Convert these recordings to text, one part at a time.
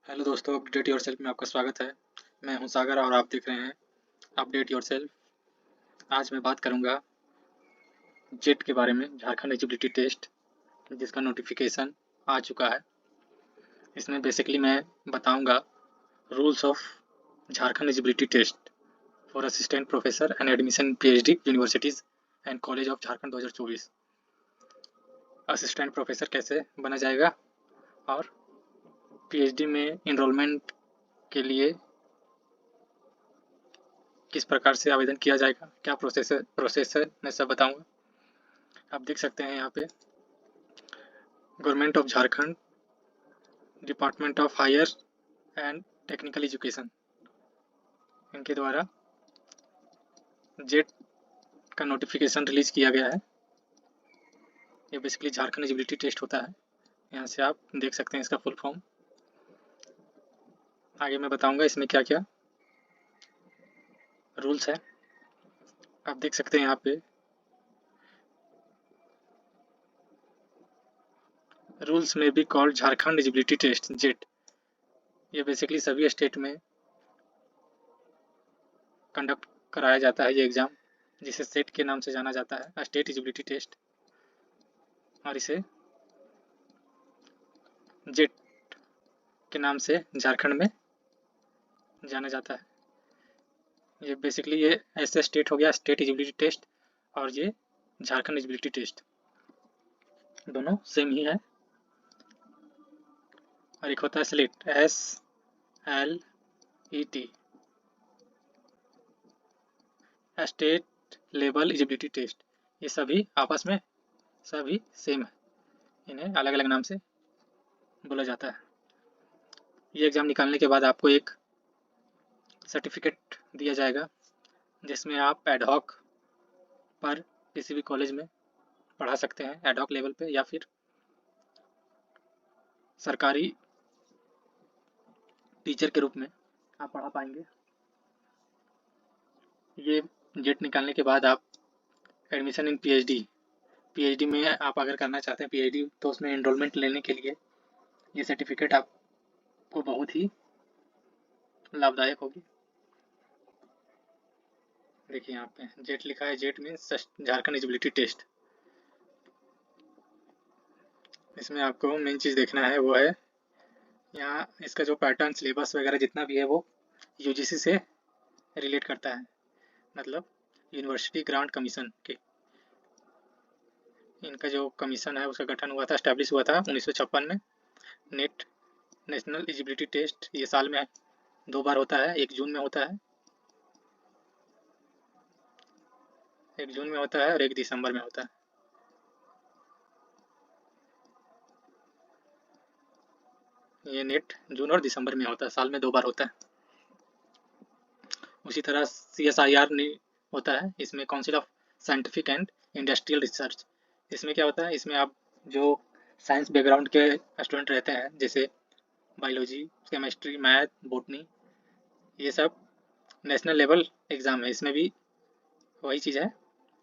Hello दोस्तों, update yourself में आपका स्वागत है। मैं हूं सागर और आप देख रहे हैं अपडेट योरसेल्फ। आज मैं बात करूंगा जेट के बारे में, झारखंड एलिजिबिलिटी टेस्ट, जिसका नोटिफिकेशन आ चुका है। इसमें बेसिकली मैं बताऊंगा rules of Jharkhand eligibility test for assistant professor and admission in PhD universities and college of Jharkhand 2024। Assistant professor कैसे बना जाएगा और पीएचडी में इनरोलमेंट के लिए किस प्रकार से आवेदन किया जाएगा, क्या प्रोसेस है, मैं सब बताऊंगा। आप देख सकते हैं यहाँ पे government of Jharkhand, department of higher and technical education, इनके द्वारा जेट का नोटिफिकेशन रिलीज किया गया है। ये बेसिकली झारखंड एलिजिबिलिटी टेस्ट होता है। यहाँ से आप देख सकते हैं इसका फुल फॉर्म। आगे मैं बताऊंगा इसमें क्या क्या रूल्स है। आप देख सकते हैं यहाँ पे रूल्स में भी called Jharkhand eligibility test JET. ये बेसिकली सभी स्टेट में कंडक्ट कराया जाता है ये एग्ज़ाम, जिसे सेट के नाम से जाना जाता है, स्टेट एलिजिबिलिटी टेस्ट, और इसे जेट के नाम से झारखंड में जाना जाता है। ये बेसिकली ये ऐसे स्टेट हो गया, स्टेट एलिजिबिलिटी टेस्ट, और ये झारखंड एलिजिबिलिटी टेस्ट, दोनों सेम ही है। और एक होता है SLET, SLET, state level eligibility test. ये सभी आपस में सभी सेम है, इन्हें अलग अलग नाम से बोला जाता है। ये एग्ज़ाम निकालने के बाद आपको एक सर्टिफिकेट दिया जाएगा, जिसमें आप एडहॉक पर किसी भी कॉलेज में पढ़ा सकते हैं, एडहॉक लेवल पे, या फिर सरकारी टीचर के रूप में आप पढ़ा पाएंगे। ये जेट निकालने के बाद आप एडमिशन इन पीएचडी में आप अगर करना चाहते हैं पीएचडी, तो उसमें एनरोलमेंट लेने के लिए ये सर्टिफिकेट आपको बहुत ही लाभदायक होगी। देखिए यहाँ पे जेट लिखा है, JET means Jharkhand eligibility test. इसमें आपको मेन चीज़ देखना है वो है यहाँ इसका जो पैटर्न, सिलेबस वगैरह जितना भी है वो यूजीसी से रिलेट करता है, मतलब यूनिवर्सिटी ग्रांट कमीशन के। इनका जो कमीशन है उसका गठन हुआ था, एस्टैब्लिश हुआ था 1956 में। नेट नेशनल एलिजिबिलिटी टेस्ट ये साल में 2 बार होता है, एक जून में होता है, और एक दिसंबर में होता है। ये नेट जून और दिसंबर में होता है, साल में 2 बार होता है। उसी तरह CSIR होता है, इसमें council of scientific and industrial research. इसमें क्या होता है, इसमें आप जो साइंस बैकग्राउंड के स्टूडेंट रहते हैं, जैसे बायोलॉजी, केमिस्ट्री, मैथ, बॉटनी, ये सब नेशनल लेवल एग्ज़ाम है। इसमें भी वही चीज़ है,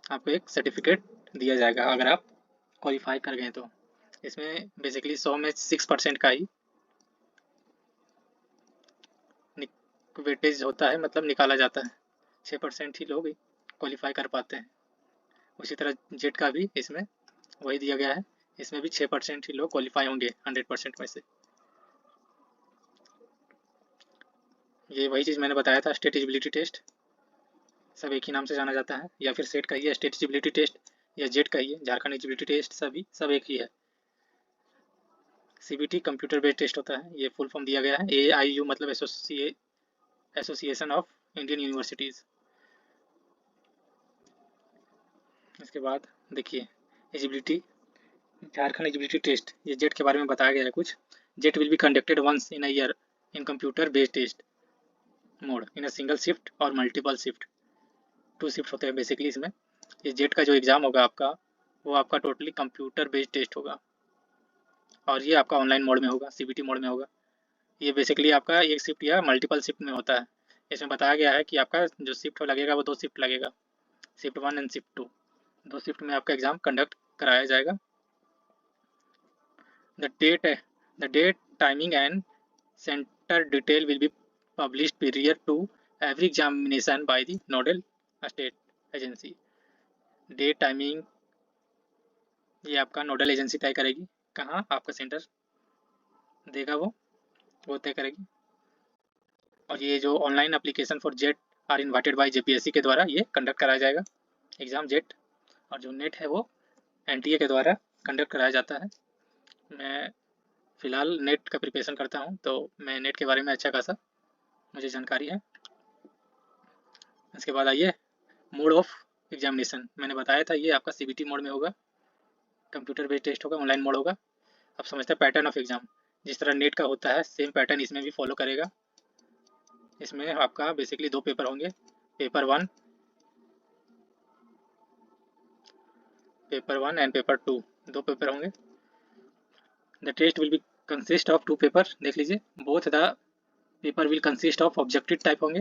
आपको एक सर्टिफिकेट दिया जाएगा अगर आप क्वालिफाई कर गए तो। इसमें बेसिकली 100 में 6% का ही वेटेज होता है, मतलब निकाला जाता है। 6% ही लोग क्वालिफाई कर पाते हैं। उसी तरह जेट का भी इसमें वही दिया गया है, इसमें भी 6% ही लोग क्वालिफाई होंगे 100% में से। ये वही चीज़ मैंने बताया था, स्टेट एलिजिबिलिटी टेस्ट सब एक ही नाम से जाना जाता है, या फिर सेट कहिए, स्टेट एलिजिबिलिटी टेस्ट, या जेट कहिए, झारखंड एलिजिबिलिटी टेस्ट, सभी सब एक ही है। CBT कंप्यूटर बेस्ड टेस्ट होता है, ये फुल फॉर्म दिया गया है, AIU मतलब एसोसिएशन ऑफ इंडियन यूनिवर्सिटीज़। इसके बाद देखिए एलिजिबिलिटी, झारखंड एलिजिबिलिटी टेस्ट, ये जेट के बारे में बताया गया है कुछ। JET will be conducted once in a year in computer based test mode in a single shift और मल्टीपल शिफ्ट। 2 शिफ्ट होते हैं बेसिकली इसमें। ये जेट का जो एग्ज़ाम होगा आपका, वो आपका टोटली कंप्यूटर बेस्ड टेस्ट होगा, और ये आपका ऑनलाइन मोड में होगा, CBT मोड में होगा। ये बेसिकली आपका एक शिफ्ट या मल्टीपल शिफ्ट में होता है। इसमें बताया गया है कि आपका जो शिफ्ट लगेगा वो 2 शिफ्ट लगेगा, शिफ्ट 1 एंड शिफ्ट 2। 2 शिफ्ट में आपका एग्ज़ाम कंडक्ट कराया जाएगा। The date, timing and centre detail will be published prior to every examination by the nodal state agency. Day timing ये आपका नोडल एजेंसी तय करेगी, कहाँ आपका सेंटर देगा वो तय करेगी। और ये जो online application for JET are invited by JPSC के द्वारा ये कंडक्ट कराया जाएगा एग्ज़ाम जेट। और जो नेट है वो एनटीए के द्वारा कंडक्ट कराया जाता है। मैं फ़िलहाल नेट का प्रिपरेशन करता हूँ, तो मैं नेट के बारे में अच्छा खासा मुझे जानकारी है। इसके बाद आइए मोड ऑफ एग्जामिनेशन। मैंने बताया था ये आपका सीबीटी मोड में होगा, कंप्यूटर बेस्ड टेस्ट होगा, ऑनलाइन मोड होगा। अब समझते हैं पैटर्न ऑफ एग्ज़ाम। जिस तरह नेट का होता है सेम पैटर्न इसमें भी फॉलो करेगा। इसमें आपका बेसिकली 2 पेपर होंगे, पेपर 1 एंड पेपर 2, 2 पेपर होंगे। The test will be consist of 2 paper. देख लीजिए, both the paper will consist of objective type होंगे,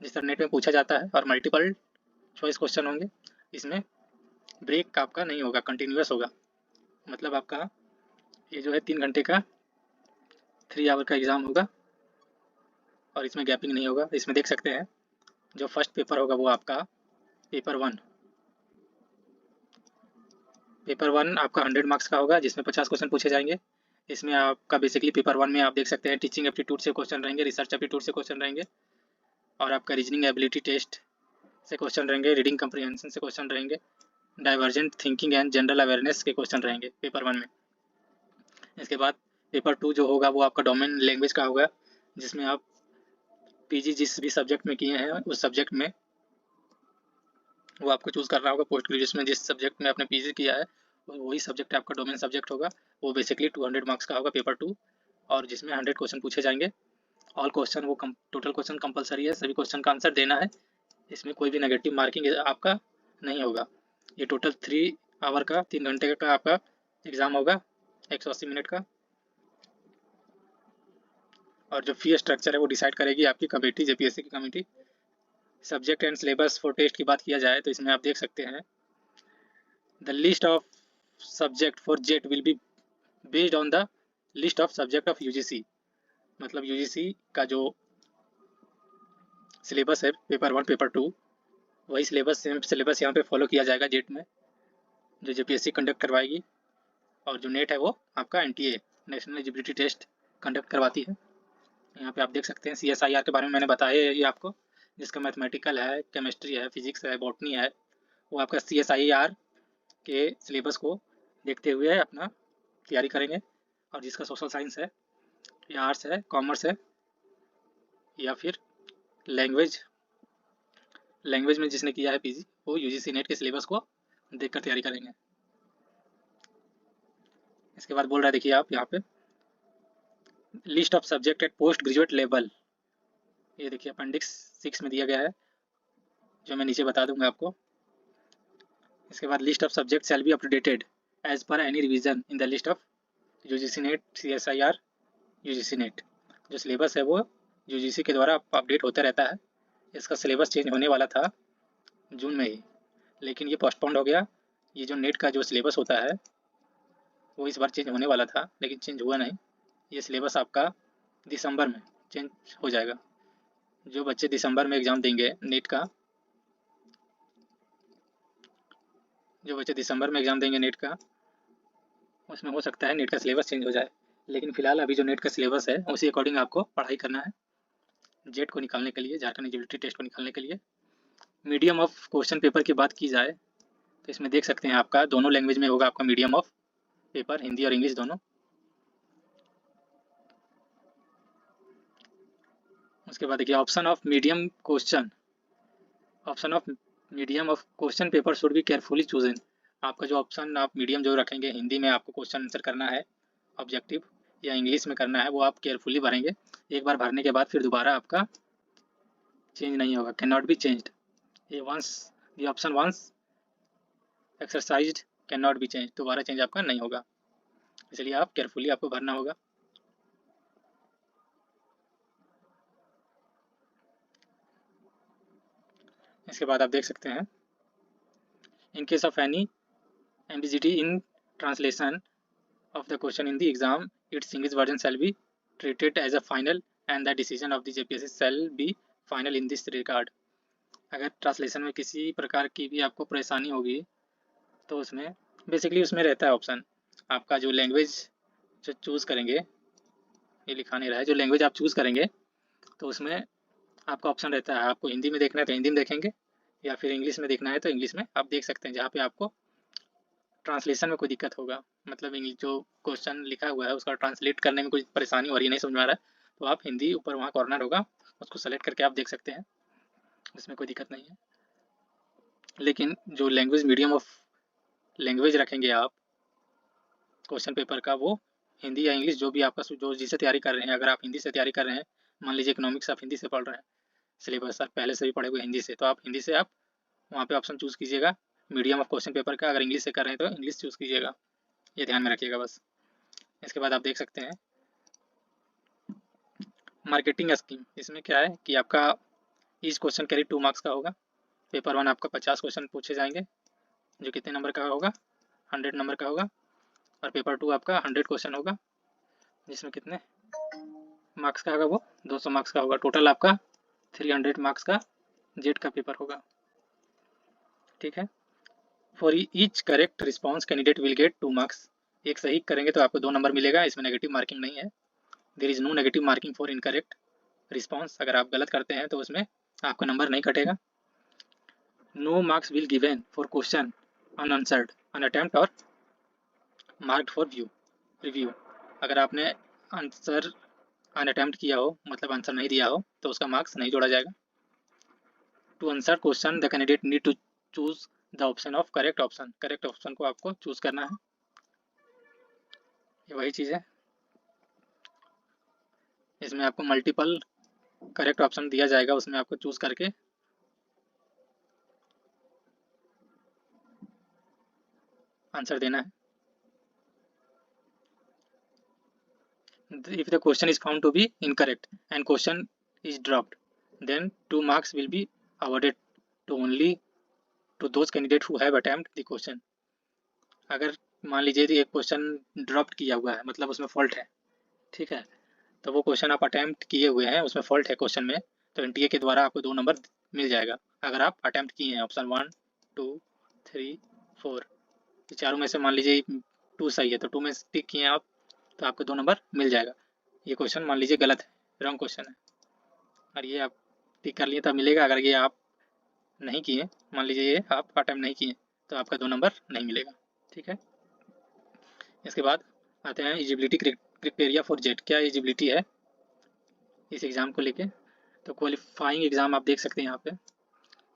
जिस तरह नेट में पूछा जाता है, और मल्टीपल चॉइस क्वेश्चन होंगे। इसमें ब्रेक आपका नहीं होगा, कंटिन्यूस होगा। मतलब आपका ये जो है 3 घंटे का 3 आवर का एग्ज़ाम होगा, और इसमें गैपिंग नहीं होगा। इसमें देख सकते हैं जो फर्स्ट पेपर होगा वो आपका पेपर 1 आपका 100 मार्क्स का होगा, जिसमें 50 क्वेश्चन पूछे जाएंगे। इसमें आपका बेसिकली पेपर 1 में आप देख सकते हैं टीचिंग एप्टीट्यूड से क्वेश्चन रहेंगे, रिसर्च एप्टीट्यूड से क्वेश्चन रहेंगे, और आपका रीजनिंग एबिलिटी टेस्ट से क्वेश्चन रहेंगे, रीडिंग कम्प्रीहेंशन से क्वेश्चन रहेंगे, divergent thinking and general awareness के क्वेश्चन रहेंगे पेपर 1 में। इसके बाद पेपर 2 जो होगा वो आपका डोमेन लैंग्वेज का होगा, जिसमें आप पीजी जिस भी सब्जेक्ट में किए हैं उस सब्जेक्ट में वो आपको चूज़ करना होगा। पोस्ट ग्रेजुएशन में जिस सब्जेक्ट में आपने पीजी किया है वही सब्जेक्ट आपका डोमेन सब्जेक्ट होगा। वो बेसिकली 200 मार्क्स का होगा पेपर 2, और जिसमें 100 क्वेश्चन पूछे जाएंगे। ऑल क्वेश्चन वो टोटल क्वेश्चन कंपलसरी है, सभी क्वेश्चन का आंसर देना है। इसमें कोई भी नेगेटिव मार्किंग आपका नहीं होगा। ये टोटल 3 आवर का 3 घंटे का आपका एग्ज़ाम होगा, 180 मिनट का। और जो फी स्ट्रक्चर है वो डिसाइड करेगी आपकी कमेटी, जेपीएससी की committee. Subject and syllabus for test की बात किया जाए तो इसमें आप देख सकते हैं the list of subject for jet will be based on the list of subject of UGC. मतलब यूजीसी का जो सिलेबस है पेपर 1 पेपर 2 वही सिलेबस यहाँ पे फॉलो किया जाएगा जेट में, जो जेपीएससी कंडक्ट करवाएगी। और जो नेट है वो आपका NTA national eligibility test conduct करवाती है। यहाँ पे आप देख सकते हैं सीएसआईआर के बारे में मैंने बताया है ये आपको, जिसका मैथमेटिकल है, केमिस्ट्री है, फिजिक्स है, बॉटनी है। वो आपका सीएसआईआर के सिलेबस को देखते हुए अपना तैयारी करेंगे। और जिसका सोशल साइंस है या आर्ट्स है, कॉमर्स है, या फिर लैंग्वेज में जिसने किया है पीजी, वो यूजीसी नेट के सिलेबस को देखकर तैयारी करेंगे। इसके बाद बोल रहा है, देखिए आप यहाँ पे list of subject at post graduate level. ये देखिए अपेंडिक्स 6 में दिया गया है, जो मैं नीचे बता दूंगा आपको। इसके बाद list of subject shall be updated as per any revision in the list of UGC NET CSIR UGC NET. जो सिलेबस है वो यूजीसी के द्वारा अपडेट होता रहता है। इसका सिलेबस चेंज होने वाला था जून में ही, लेकिन ये पोस्टपोन्ड हो गया। ये जो नेट का जो सिलेबस होता है वो इस बार चेंज होने वाला था, लेकिन चेंज हुआ नहीं। ये सिलेबस आपका दिसंबर में चेंज हो जाएगा। जो बच्चे दिसंबर में एग्ज़ाम देंगे नेट का, उसमें हो सकता है नेट का सिलेबस चेंज हो जाए। लेकिन फिलहाल अभी जो नेट का सिलेबस है उसी अकॉर्डिंग आपको पढ़ाई करना है जेट को निकालने के लिए, झारखंड एलिजिबिलिटी टेस्ट को निकालने के लिए। मीडियम ऑफ क्वेश्चन पेपर की बात की जाए तो इसमें देख सकते हैं आपका दोनों लैंग्वेज में होगा आपका मीडियम ऑफ पेपर, हिंदी और इंग्लिश दोनों। उसके बाद देखिए option of medium of question paper should be carefully chosen. आपका जो ऑप्शन आप मीडियम जो रखेंगे, हिंदी में आपको क्वेश्चन आंसर करना है ऑब्जेक्टिव, या इंग्लिश में करना है, वो आप केयरफुली भरेंगे। एक बार भरने के बाद फिर दोबारा आपका चेंज नहीं होगा, कैन नॉट बी चेंज्ड। ये the option once exercised can not be change, दोबारा चेंज आपका नहीं होगा, इसलिए आप केयरफुली आपको भरना होगा। इसके बाद आप देख सकते हैं in case of any ambiguity in translation of the question in the exam, its English version shall be treated as a final and the decision of the JPSC shall be final in this regard। अगर translation में किसी प्रकार की भी आपको परेशानी होगी तो उसमें बेसिकली उसमें रहता है ऑप्शन आपका जो लैंग्वेज जो चूज़ करेंगे, ये लिखा नहीं रहा है, जो लैंग्वेज आप चूज़ करेंगे तो उसमें आपका ऑप्शन रहता है, आपको हिंदी में देखना है तो हिंदी में देखेंगे या फिर इंग्लिश में देखना है तो इंग्लिश में आप देख सकते हैं। जहाँ पे आपको ट्रांसलेशन में कोई दिक्कत होगा, मतलब इंग्लिश जो क्वेश्चन लिखा हुआ है उसका ट्रांसलेट करने में कोई परेशानी हो रही है, नहीं समझ में आ रहा है, तो आप हिंदी ऊपर वहाँ कॉर्नर होगा उसको सेलेक्ट करके आप देख सकते हैं, उसमें कोई दिक्कत नहीं है। लेकिन जो लैंग्वेज मीडियम ऑफ लैंग्वेज रखेंगे आप क्वेश्चन पेपर का, वो हिंदी या इंग्लिश जो भी आपका जो जिससे तैयारी कर रहे हैं, अगर आप हिंदी से तैयारी कर रहे हैं, मान लीजिए इकोनॉमिक्स आप हिंदी से पढ़ रहे हैं, सिलेबस आप पहले से भी पढ़े हुए हिंदी से, तो आप हिंदी से आप वहाँ पे ऑप्शन चूज़ कीजिएगा मीडियम ऑफ क्वेश्चन पेपर का। अगर इंग्लिश से कर रहे हैं तो इंग्लिश चूज़ कीजिएगा, ये ध्यान में रखिएगा बस। इसके बाद आप देख सकते हैं मार्केटिंग स्कीम। इसमें क्या है कि आपका ईच क्वेश्चन कैरी 2 मार्क्स का होगा। पेपर 1 आपका 50 क्वेश्चन पूछे जाएंगे जो कितने नंबर का होगा, 100 नंबर का होगा, और पेपर 2 आपका 100 क्वेश्चन होगा जिसमें कितने मार्क्स का होगा, वो 200 मार्क्स का होगा। टोटल आपका 300 मार्क्स का जेट का पेपर होगा, ठीक है। For each correct response candidate will get 2 marks. एक सही करेंगे तो आपको 2 नंबर मिलेगा, इसमें नेगेटिव मार्किंग नहीं है। There is no negative marking for incorrect response. अगर आप गलत करते हैं तो उसमें आपका नंबर नहीं कटेगा। No marks will given for question unanswered un attempt और मार्क्ड फॉर रिव्यू। अगर आपने आंसर अनअटेम्प्ट किया हो, मतलब आंसर नहीं दिया हो, तो उसका मार्क्स नहीं जोड़ा जाएगा। To answer question the candidate need to choose the option of correct option. Correct option को आपको चूज करना है, ये वही चीज़ है। इसमें आपको मल्टीपल करेक्ट ऑप्शन दिया जाएगा, उसमें आपको चूज करके आंसर देना है। If the question is found to be incorrect and question is dropped, then 2 marks will be awarded to only to those candidates who have attempted the question। अगर मान लीजिए एक क्वेश्चन ड्रॉप किया हुआ है, मतलब उसमें फॉल्ट है, ठीक है, तो वो क्वेश्चन आप अटैम्प्ट किए हुए हैं, उसमें फॉल्ट है क्वेश्चन में, तो एनटीए के द्वारा आपको 2 नंबर मिल जाएगा। अगर आप अटैम्प्ट किए हैं ऑप्शन 1 2 3 4, ये चारों में से मान लीजिए 2 सही है तो 2 में टिक किए हैं आप, तो आपको 2 नंबर मिल जाएगा। ये क्वेश्चन मान लीजिए गलत है, रॉन्ग क्वेश्चन है, और ये आप टिक कर लिए तब मिलेगा। अगर ये आप नहीं किए, मान लीजिए ये आप अटैम्प्ट नहीं किए, तो आपका 2 नंबर नहीं मिलेगा, ठीक है। इसके बाद आते हैं एलिजिबिलिटी क्राइटेरिया फॉर जेट। क्या एलिजिबिलिटी है इस एग्ज़ाम को लेके? तो क्वालिफाइंग एग्ज़ाम आप देख सकते हैं यहाँ पे,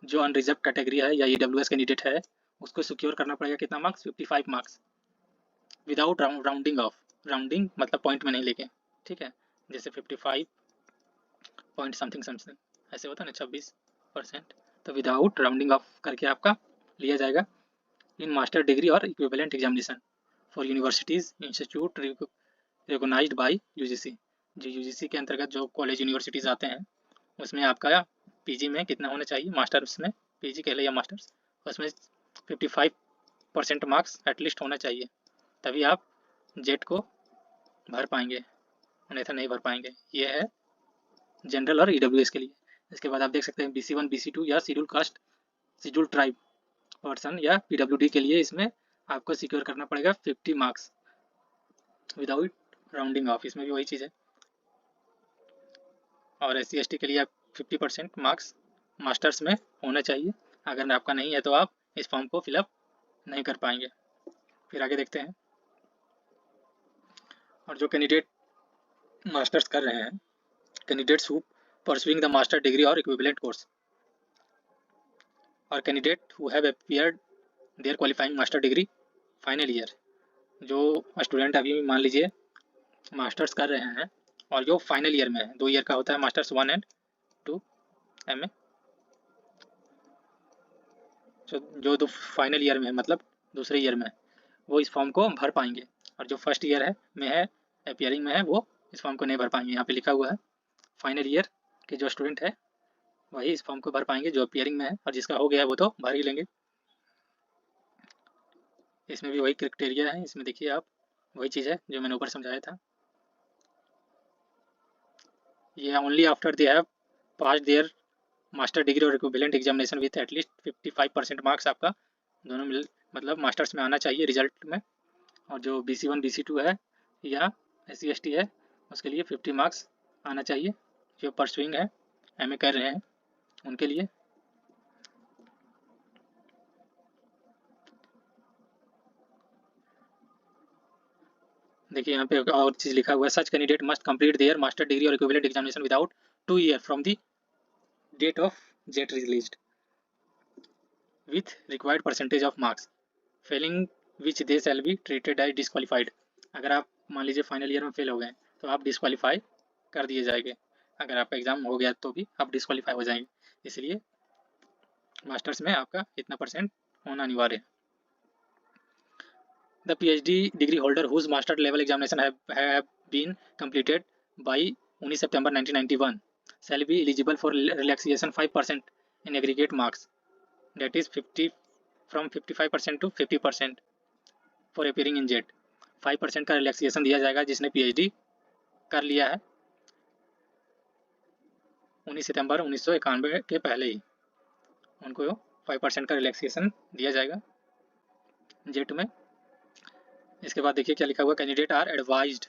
जो अनरिजर्व कैटेगरी है या ईडब्ल्यूएस कैंडिडेट है उसको सिक्योर करना पड़ेगा कितना marks, 55 marks without rounding off. Rounding मतलब पॉइंट में नहीं लेके, ठीक है, जैसे 55 पॉइंट समथिंग समथिंग ऐसे होता है ना, 26%, तो विदाउट राउंडिंग ऑफ करके आपका लिया जाएगा। इन मास्टर डिग्री और equivalent examination for universities institute recognised by UGC. जो यूजीसी के अंतर्गत जो कॉलेज यूनिवर्सिटीज़ आते हैं उसमें आपका पीजी में कितना होना चाहिए, मास्टर्स में, पीजी कह ले या मास्टर्स, उसमें 55% मार्क्स एटलीस्ट होना चाहिए, तभी आप जेट को भर पाएंगे, अन्यथा नहीं भर पाएंगे। ये है जनरल और ईडब्ल्यूएस के लिए। इसके बाद आप देख सकते हैं BC1 BC2 या schedule caste schedule tribe person या पीडब्ल्यूडी के लिए इसमें आपको सिक्योर करना पड़ेगा 50 मार्क्स विदाउट राउंडिंग ऑफ, इसमें भी वही चीज़ है। और SC/ST के लिए आप 50% मार्क्स मास्टर्स में होना चाहिए। अगर आपका नहीं है तो आप इस फॉर्म को फिलअप नहीं कर पाएंगे। फिर आगे देखते हैं, और जो कैंडिडेट मास्टर्स कर रहे हैं, candidates who pursuing the master degree और इक्विवेलेंट कोर्स, और candidate who have appeared their qualifying master degree final year. जो स्टूडेंट अभी मान लीजिए मास्टर्स कर रहे हैं और जो फाइनल ईयर में है, 2 ईयर का होता है मास्टर्स 1 एंड 2 MA, जो फाइनल ईयर में है मतलब दूसरे ईयर में है, वो इस फॉर्म को भर पाएंगे, और जो फर्स्ट ईयर है में है अपीयरिंग में है वो इस फॉर्म को नहीं भर पाएंगे। यहाँ पे लिखा हुआ है फाइनल ईयर के जो स्टूडेंट है वही इस फॉर्म को भर पाएंगे जो अपीयरिंग में है, और जिसका हो गया है वो तो भर ही लेंगे। इसमें भी वही क्राइटेरिया है, इसमें देखिए आप वही चीज़ है जो मैंने ऊपर समझाया था। ये only after they have pass their master degree और equivalent examination with at least 55% marks आपका दोनों मिल मतलब मास्टर्स में आना चाहिए रिजल्ट में। और जो BC1 BC2 है या SC ST है उसके लिए 50 मार्क्स आना चाहिए, जो परसुइंग है MA कर रहे हैं उनके लिए। देखिए यहाँ पे और चीज़ लिखा हुआ है, such candidate must complete their master degree और equivalent examination without 2 year from the date of JET released with required percentage of marks failing which they shall be treated as disqualified। अगर आप मान लीजिए फाइनल ईयर में fail हो गए तो आप डिस्qualify कर दिए जाएंगे, अगर आपका एग्जाम हो गया तो भी आप डिस्qualify हो जाएंगे, इसलिए मास्टर्स में आपका इतना परसेंट होना अनिवार्य है। The PhD degree holder whose master level examination have been completed by 19 September 1991 shall be eligible for relaxation 5% in aggregate marks, that is 50 from 55% to 50% for appearing in jet. 5% का relaxation दिया जाएगा जिसने PhD कर लिया है 19 सितंबर 1991 के पहले ही, उनको 5% का रिलैक्सेशन दिया जाएगा जेट में। इसके बाद देखिए क्या लिखा हुआ, candidate are advised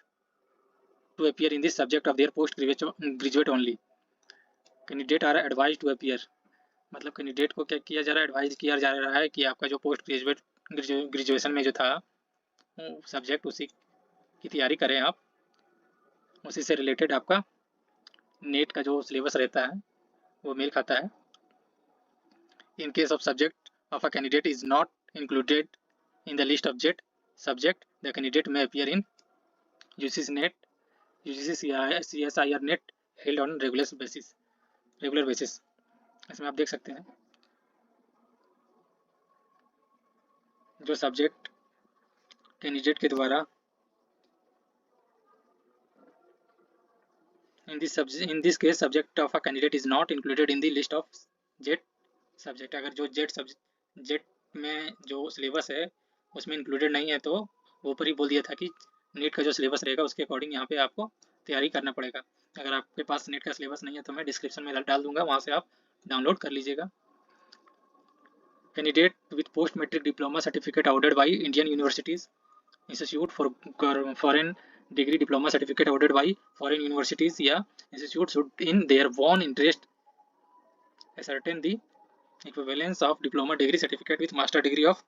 to appear in this subject of their post graduate only. Candidate are advised to appear मतलब कैंडिडेट को क्या किया जा रहा है, एडवाइज किया जा रहा है कि आपका जो पोस्ट ग्रेजुएट ग्रेजुएशन में जो था सब्जेक्ट उसी की तैयारी करें आप, उसी से रिलेटेड आपका नेट का जो सिलेबस रहता है वो मेल खाता है। In case of subject of a candidate is not included in the list of JET subject, the candidate may appear in UGC NET, UGC CSIR NET held on regular basis। इसमें आप देख सकते हैं जो subject candidate के द्वारा in this case subject of a candidate is not included in the list of JET subject। अगर जो JET में जो सिलेबस है उसमें इंक्लूडेड नहीं है तो वो ऊपर ही बोल दिया था कि नेट का जो सिलेबस रहेगा उसके अकॉर्डिंग यहाँ पे आपको तैयारी करना पड़ेगा। अगर आपके पास नेट का सिलेबस नहीं है तो मैं डिस्क्रिप्शन में डाल दूंगा, वहाँ से आप डाउनलोड कर लीजिएगा। Candidate with post matric diploma certificate awarded by Indian universities institute for foreign degree diploma certificate awarded by foreign universities या institute should in their own interest ascertain the equivalence of diploma degree certificate with master degree of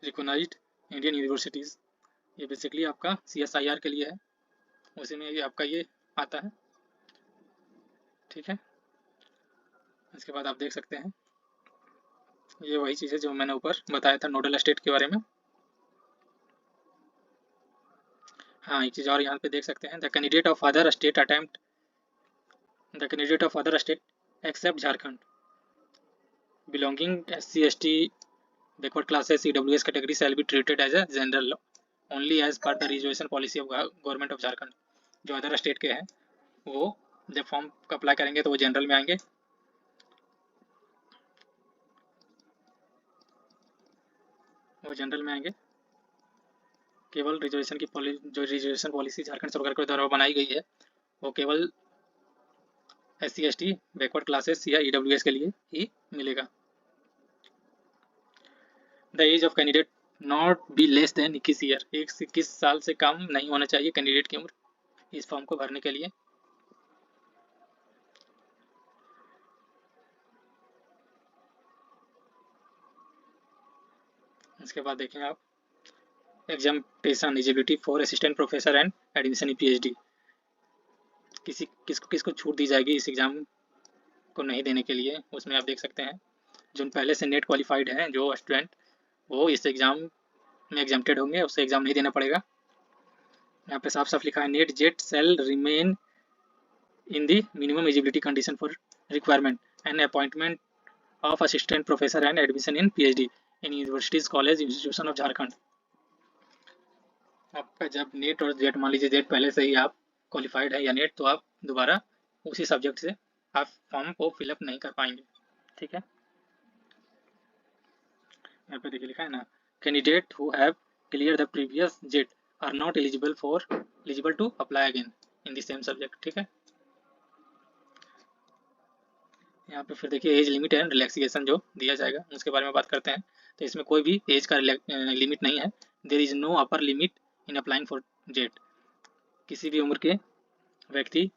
recognized Indian universities। ये basically आपका CSIR के लिए है, उसी में आपका ये आता है, ठीक है। इसके बाद आप देख सकते हैं ये वही चीज़ है जो मैंने ऊपर बताया था नोडल स्टेट के बारे में। हाँ, एक चीज़ और यहाँ पे देख सकते हैं, the candidate of other state attempt the candidate of other state except Jharkhand belonging SC ST backward classes EWS category shall be treated as a general only as per the reservation policy of government of Jharkhand. जो other state के हैं वो जब form apply करेंगे तो वो general में आएंगे, केवल रिजर्वेशन की जो रिजर्वेशन पॉलिसी झारखंड सरकार के द्वारा बनाई गई है वो केवल SC ST बैकवर्ड क्लासेस या EWS के लिए ही मिलेगा। The age of candidate not be less than 21 year, 21 साल से कम नहीं होना चाहिए कैंडिडेट की उम्र इस फॉर्म को भरने के लिए। इसके बाद देखें आप examination eligibility for assistant professor and admission in PhD। किसको छूट दी जाएगी इस एग्ज़ाम को नहीं देने के लिए, उसमें आप देख सकते हैं जो पहले से नेट क्वालिफाइड हैं जो स्टूडेंट वो इस एग्ज़ाम में एग्जाम्प्टेड होंगे, उससे एग्ज़ाम नहीं देना पड़ेगा। यहाँ पे साफ साफ लिखा है NET JET shall remain in the minimum eligibility condition for requirement and appointment of assistant professor and admission in PhD in universities college institution of Jharkhand. आपका जब नेट और जेट मान लीजिए जेट पहले से ही आप क्वालिफाइड है या नेट, तो आप दोबारा उसी सब्जेक्ट से आप फॉर्म को फिलअप नहीं कर पाएंगे, ठीक है। यहाँ पे देखिए लिखा है ना, candidate who have clear the previous JET are not eligible to apply again in the same subject, ठीक है। यहाँ पे फिर देखिए एज लिमिट एंड रिलैक्सेशन जो दिया जाएगा उसके बारे में बात करते हैं। तो इसमें कोई भी एज का लिमिट नहीं है। There is no upper limit in applying for JET. किसी भी उम्र के व्यक्ति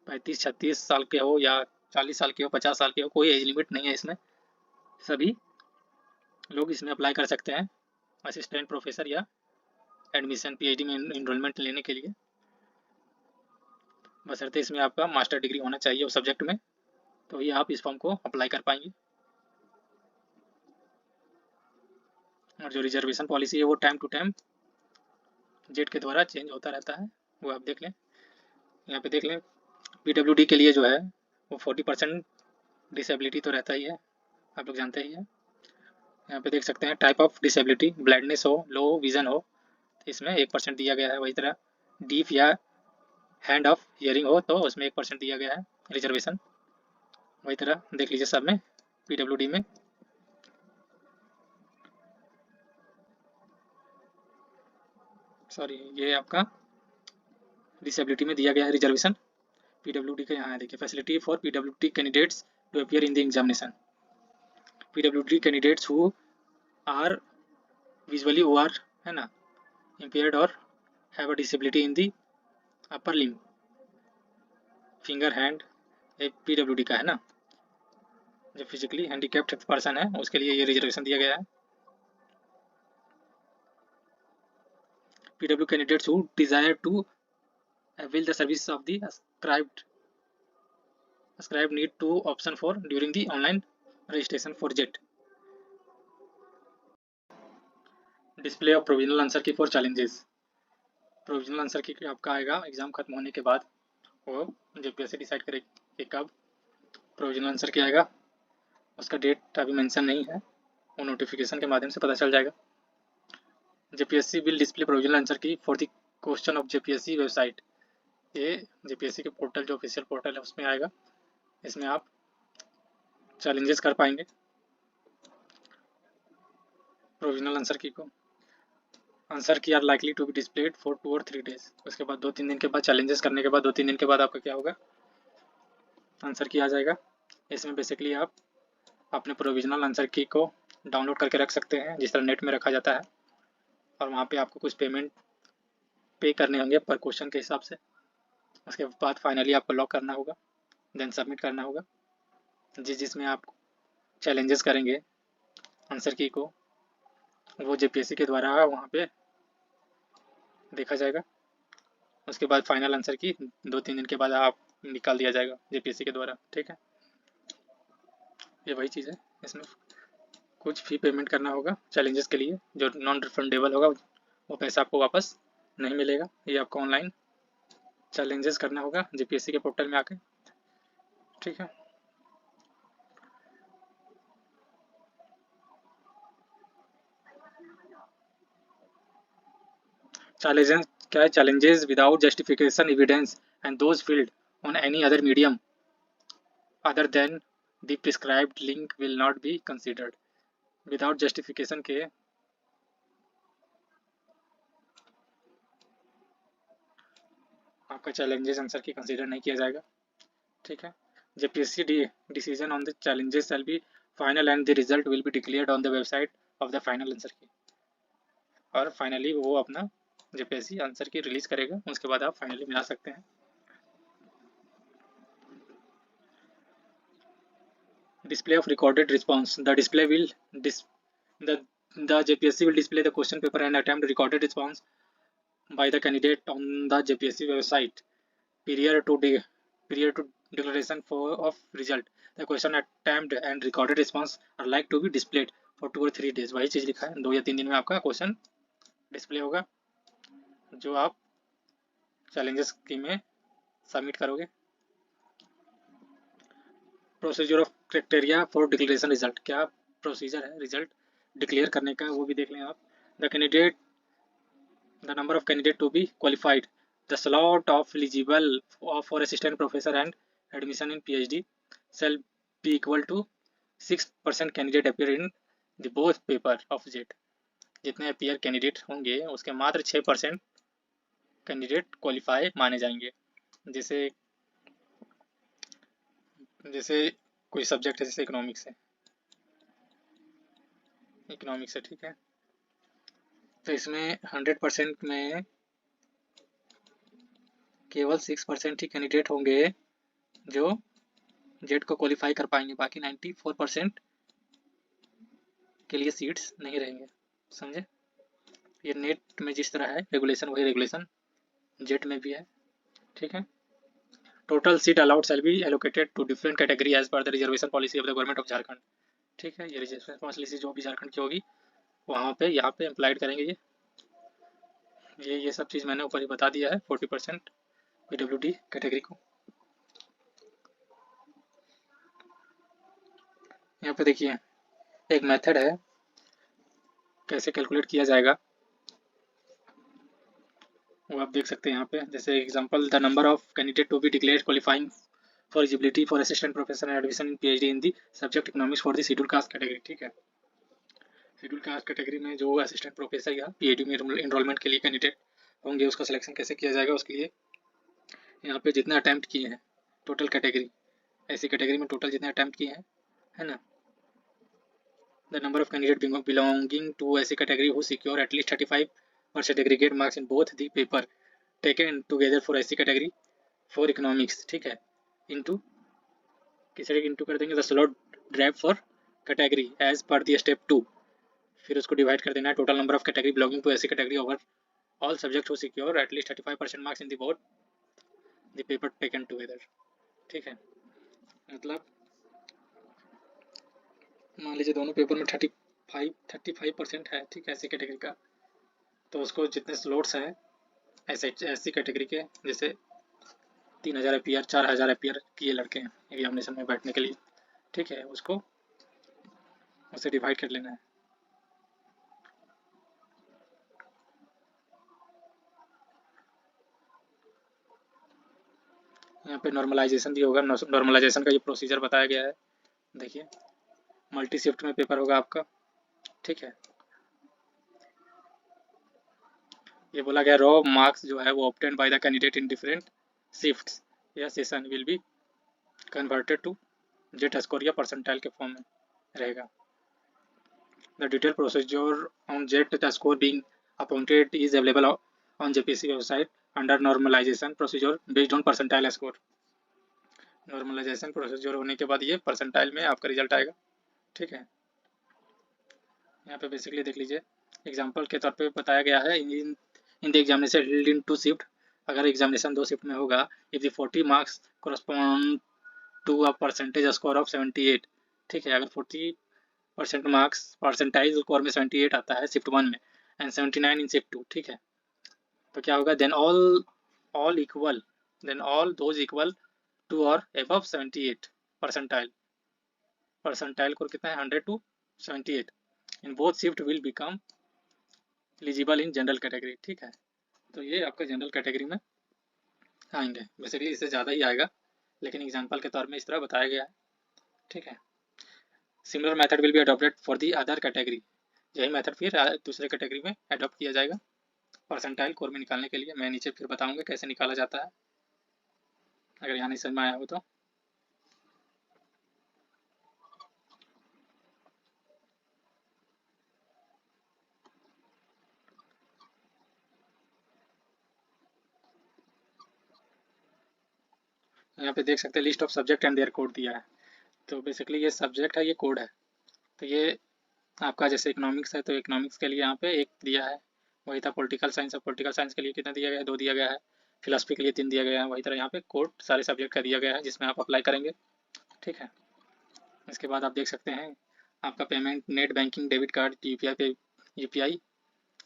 35-36 साल के हो या 40 साल के हो, 50 साल के हो, कोई एज लिमिट नहीं है इसमें। सभी लोग इसमें अप्लाई कर सकते हैं असिस्टेंट प्रोफेसर या एडमिशन पीएचडी में इनरोलमेंट लेने के लिए, बशर्ते इसमें आपका मास्टर डिग्री होना चाहिए उस सब्जेक्ट में, तो ही आप इस फॉर्म को अप्लाई कर पाएंगे। और जो रिजर्वेशन पॉलिसी है वो टाइम टू टाइम जेट के द्वारा चेंज होता रहता है, वो आप देख लें। यहाँ पे देख लें पीडब्ल्यूडी के लिए जो है वो 40% डिसेबिलिटी तो रहता ही है, आप लोग जानते ही हैं। यहाँ पे देख सकते हैं टाइप ऑफ डिसेबिलिटी, ब्लाइंडनेस हो, लो विजन हो, तो इसमें 1% दिया गया है। वही तरह डीफ या हैंड ऑफ हियरिंग हो तो उसमें 1% दिया गया है रिजर्वेशन। वही तरह देख लीजिए सब में पीडब्ल्यूडी में। सॉरी, ये आपका डिसेबिलिटी में दिया गया है रिजर्वेशन। पीडब्ल्यूडी का यहाँ है देखिए, facility for PWD candidates to appear in the examination. PWD candidates who are visually or है ना impaired or have a disability in the upper limb, finger hand, एक पीडब्ल्यूडी का है ना, जो फिजिकली हैंडीकैप्ड पर्सन है उसके लिए ये रिजर्वेशन दिया गया है। PW candidates who desire to avail the service of the ascribed need to option for during the online registration for JET। Display of provisional answer key for challenges. Provisional answer की आपका आएगा exam खत्म होने के बाद, वो JPSC decide करेगी कि कब प्रोविजनल आंसर क्या आएगा। उसका डेट अभी मेंशन नहीं है, वो नोटिफिकेशन के माध्यम से पता चल जाएगा। JPSC will display provisional answer key for the question of JPSC website. ये जेपीएससी के पोर्टल जो ऑफिशियल पोर्टल है उसमें आएगा। इसमें आप चैलेंजेस कर पाएंगे प्रोविजनल आंसर की को। Answer key are likely to be displayed for 2 और 3 डेज। उसके बाद 2-3 दिन के बाद चैलेंजेस करने के बाद 2-3 दिन के बाद आपका क्या होगा, आंसर की आ जाएगा। इसमें बेसिकली आप अपने प्रोविजनल आंसर की को डाउनलोड करके रख सकते हैं जिस तरह नेट में रखा जाता है, और वहाँ पे आपको कुछ पेमेंट पे करने होंगे पर क्वेश्चन के हिसाब से। उसके बाद फाइनली आपको लॉक करना होगा, देन सबमिट करना होगा। जिसमें आप चैलेंजेस करेंगे आंसर की को, वो जेपीएससी के द्वारा वहाँ पे देखा जाएगा। उसके बाद फाइनल आंसर की 2-3 दिन के बाद आप निकाल दिया जाएगा जेपीएससी के द्वारा। ठीक है, ये वही चीज़ है। इसमें कुछ फी पेमेंट करना होगा चैलेंजेस के लिए, जो नॉन रिफंडेबल होगा, वो पैसा आपको वापस नहीं मिलेगा। ये आपको ऑनलाइन चैलेंजेस करना होगा जेपीएससी के पोर्टल में आके। ठीक है, चैलेंजेस क्या है, challenges without justification evidence and those field on any other medium other than the prescribed link will not be considered. Without justification के आपका चैलेंजेस आंसर की कंसीडर नहीं किया जाएगा। ठीक है, JPSC decision on the challenges shall be final and the result will be declared on the website of the final answer की। और फाइनली वो अपना जेपीएससी आंसर की रिलीज करेगा, उसके बाद आप फाइनली मिला सकते हैं। Display of recorded response. The display will the JPSC will display the question paper and attempt recorded response by the candidate on the JPSC website prior to declaration of result. The question attempt and recorded response are like to be displayed for 2 or 3 days। वही चीज लिखा है, 2 या 3 दिन में आपका question display होगा जो आप चैलेंजेस की में सबमिट करोगे। Procedure of criteria for declaration result, क्या प्रोसीजर है रिजल्ट डिक्लेयर करने का, वो भी देख लें आप। The candidate the number of candidate to be qualified, the slot of eligible for assistant professor and admission in PhD shall be equal to 6% candidate appear in the both paper of JET. जितने अपीयर candidate होंगे उसके मात्र 6% candidate qualify माने जाएंगे। जैसे जैसे कोई सब्जेक्ट है जैसे इकोनॉमिक्स है, ठीक है। तो इसमें 100% में केवल 6% ही कैंडिडेट होंगे जो जेट को क्वालिफाई कर पाएंगे, बाकी 94% के लिए सीट्स नहीं रहेंगे, समझे। ये नेट में जिस तरह है रेगुलेशन, वही रेगुलेशन जेट में भी है, ठीक है। Total seat allowed shall be allocated to different category as per the reservation policy of the government of Jharkhand, ठीक है। ये रिजर्वेशन पॉलिसी जो भी झारखंड की होगी वहाँ पे यहाँ पे अप्लाइड करेंगे ये सब चीज़ मैंने ऊपर ही बता दिया है। 40% PWD कैटेगरी को। यहाँ पे देखिए एक मेथड है कैसे कैलकुलेट किया जाएगा, वो आप देख सकते हैं यहाँ पे। जैसे example, the number of candidate to be declared qualifying for eligibility for assistant professor and admission in PhD in the subject economics for the schedule caste category, ठीक है। शेड्यूल कास्ट कैटेगरी में जो असिस्टेंट प्रोफेसर या PhD में enrolment के लिए candidate होंगे उसका सिलेक्शन कैसे किया जाएगा, उसके लिए यहाँ पे जितने अटैम्प्ट किए हैं टोटल कैटेगरी, ऐसी कैटेगरी में टोटल जितने अटैम्प्ट किए हैं, है ना, the number of candidates belonging to ऐसी category who secure at least 35% aggregate marks in both the paper taken together for ऐसी category for economics, ठीक है, into किसी इंटू कर देंगे the slot draft for category as per the step 2, फिर उसको divide कर देना है total number of category belonging to ऐसी category over all subjects who secure at least 35% marks in the both the paper taken together, ठीक है। मतलब मान लीजिए दोनों पेपर में 35% है, ठीक है, ऐसी कैटेगरी का, तो उसको जितने स्लॉट्स हैं ऐसी कैटेगरी के, जैसे 3000 अपियर 4000 अपियर किए लड़के हैं एग्जामिनेशन में बैठने के लिए, ठीक है, उससे डिवाइड कर लेना है। यहाँ पे नॉर्मलाइजेशन भी होगा। नॉर्मलाइजेशन का ये प्रोसीजर बताया गया है, देखिए मल्टी शिफ्ट में पेपर होगा आपका, ठीक है। ये बोला गया रॉ मार्क्स जो है वो obtain by the candidate in different shifts या session will be converted to JET score या परसेंटाइल के फॉर्म में रहेगा। The detail procedure on JET the score being appointed is available on JPSC website under normalisation procedure based on percentile score. Normalisation procedure होने के बाद ये percentile में आपका रिजल्ट आएगा, ठीक है। यहाँ पे बेसिकली देख लीजिए एग्जांपल के तौर पे बताया गया है in the examination held in 2 shift, अगर एग्जामिनेशन 2 शिफ्ट में होगा, if the 40 marks correspond to a percentage score of 78, ठीक है। अगर 40% मार्क्स परसेंटाइज स्कोर में 78 आता है शिफ्ट 1 में एंड 79 इन शिफ्ट 2, ठीक है, तो क्या होगा, then all equal, then all those equal to और अबव 78 परसेंटाइल, परसेंटाइल को कितना है 100 to 78 in both shift will become eligible in general category, ठीक है। तो ये आपका जनरल कैटेगरी में आएंगे, बेसिकली इससे ज़्यादा ही आएगा, लेकिन एग्जांपल के तौर में इस तरह बताया गया है, ठीक है। Similar method will be adopted for the other category, यही मेथड फिर दूसरे कैटेगरी में अडॉप्ट किया जाएगा परसेंटाइल कोर में निकालने के लिए। मैं नीचे फिर बताऊंगा कैसे निकाला जाता है, अगर यहाँ नहीं समझ में आया हो तो। यहाँ पे देख सकते हैं list of subject and their code दिया है, तो बेसिकली ये सब्जेक्ट है, ये कोड है। तो ये आपका जैसे इकोनॉमिक्स है तो इकोनॉमिक्स के लिए यहाँ पे 1 दिया है, वही था पॉलिटिकल साइंस, और पॉलिटिकल साइंस के लिए कितना दिया गया है, 2 दिया गया है, फिलोसफी के लिए 3 दिया गया है, वही तरह यहाँ पे कोड सारे सब्जेक्ट का दिया गया है जिसमें आप अप्लाई करेंगे, ठीक है। इसके बाद आप देख सकते हैं आपका payment net banking, debit card, UPI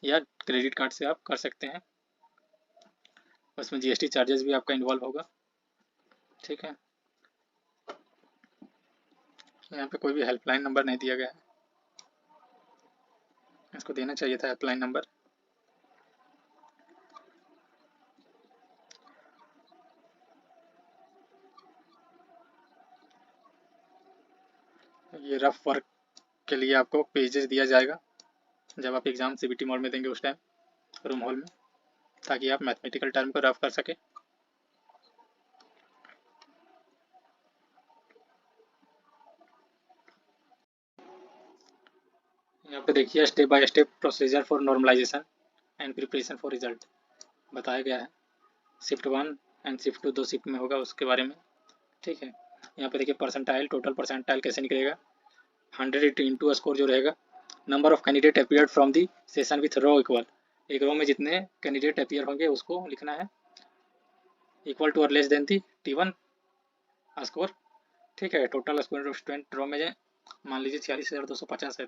या क्रेडिट कार्ड से आप कर सकते हैं, उसमें GST चार्जेस भी आपका इन्वॉल्व होगा, ठीक है। यहाँ पे कोई भी हेल्पलाइन नंबर नहीं दिया गया है, इसको देना चाहिए था हेल्पलाइन नंबर। ये रफ वर्क के लिए आपको पेजेस दिया जाएगा जब आप एग्ज़ाम CBT मोड में देंगे उस टाइम रूम हॉल में, ताकि आप मैथमेटिकल टर्म को रफ कर सकें। यहाँ पे देखिए step by step procedure for normalisation and preparation for result बताया गया है। शिफ्ट 1 एंड शिफ्ट 2 दो शिफ्ट में होगा उसके बारे में, ठीक है। यहाँ पे देखिए परसेंटाइल, टोटल परसेंटाइल कैसे निकलेगा, 100 इंटू स्कोर जो रहेगा, number of candidate appeared from the session with row equal, एक रो में जितने कैंडिडेट अपीयर होंगे उसको लिखना है इक्वल टू और लेस देन दी T1 स्कोर, ठीक है। टोटल स्टूडेंट स्टूडेंट रो में मान लीजिए 46,250 है,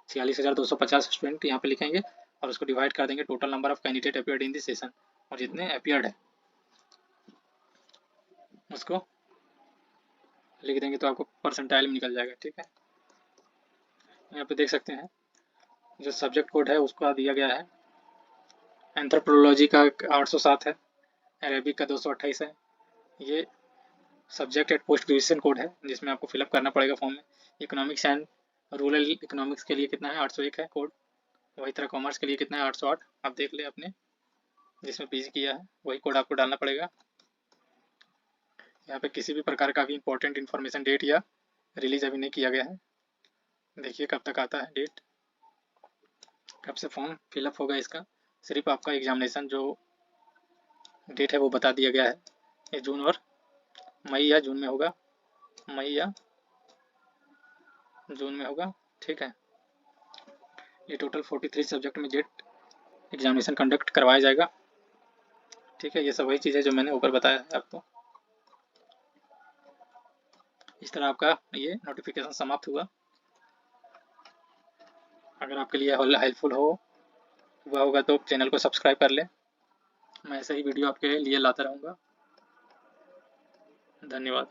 46,250 स्टूडेंट यहाँ पे लिखेंगे और उसको डिवाइड कर देंगे total number of candidate appeared in this session, और जितने अपीयर्ड है उसको लिख देंगे तो आपको परसेंटाइल में निकल जाएगा, ठीक है। यहाँ पे देख सकते हैं जो सब्जेक्ट कोड है उसका दिया गया है, एंथ्रोपोलॉजी का 807 है, अरेबिक का 228 है। ये subject and post graduation code है जिसमें आपको फिलअप करना पड़ेगा फॉर्म में। इकोनॉमिक्स एंड रूरल इकोनॉमिक्स के लिए कितना है 801 है कोड, वही तरह कॉमर्स के लिए कितना है 808, आप देख ले अपने जिसमें पीजी किया है वही कोड आपको डालना पड़ेगा। यहाँ पे किसी भी प्रकार का भी इंपॉर्टेंट इन्फॉर्मेशन डेट या रिलीज अभी नहीं किया गया है, देखिए कब तक आता है डेट, कब से फॉर्म फिलअप होगा इसका, सिर्फ आपका एग्जामिनेशन जो डेट है वो बता दिया गया है, ये जून और मई या जून में होगा, मई या जून में होगा, ठीक है। ये टोटल 43 सब्जेक्ट में जेट एग्जामिनेशन कंडक्ट करवाया जाएगा, ठीक है। ये सब वही चीज़ है जो मैंने ऊपर बताया है आपको। इस तरह आपका ये नोटिफिकेशन समाप्त हुआ। अगर आपके लिए हेल्पफुल हुआ होगा तो चैनल को सब्सक्राइब कर लें, मैं ऐसे ही वीडियो आपके लिए लाता रहूँगा। धन्यवाद।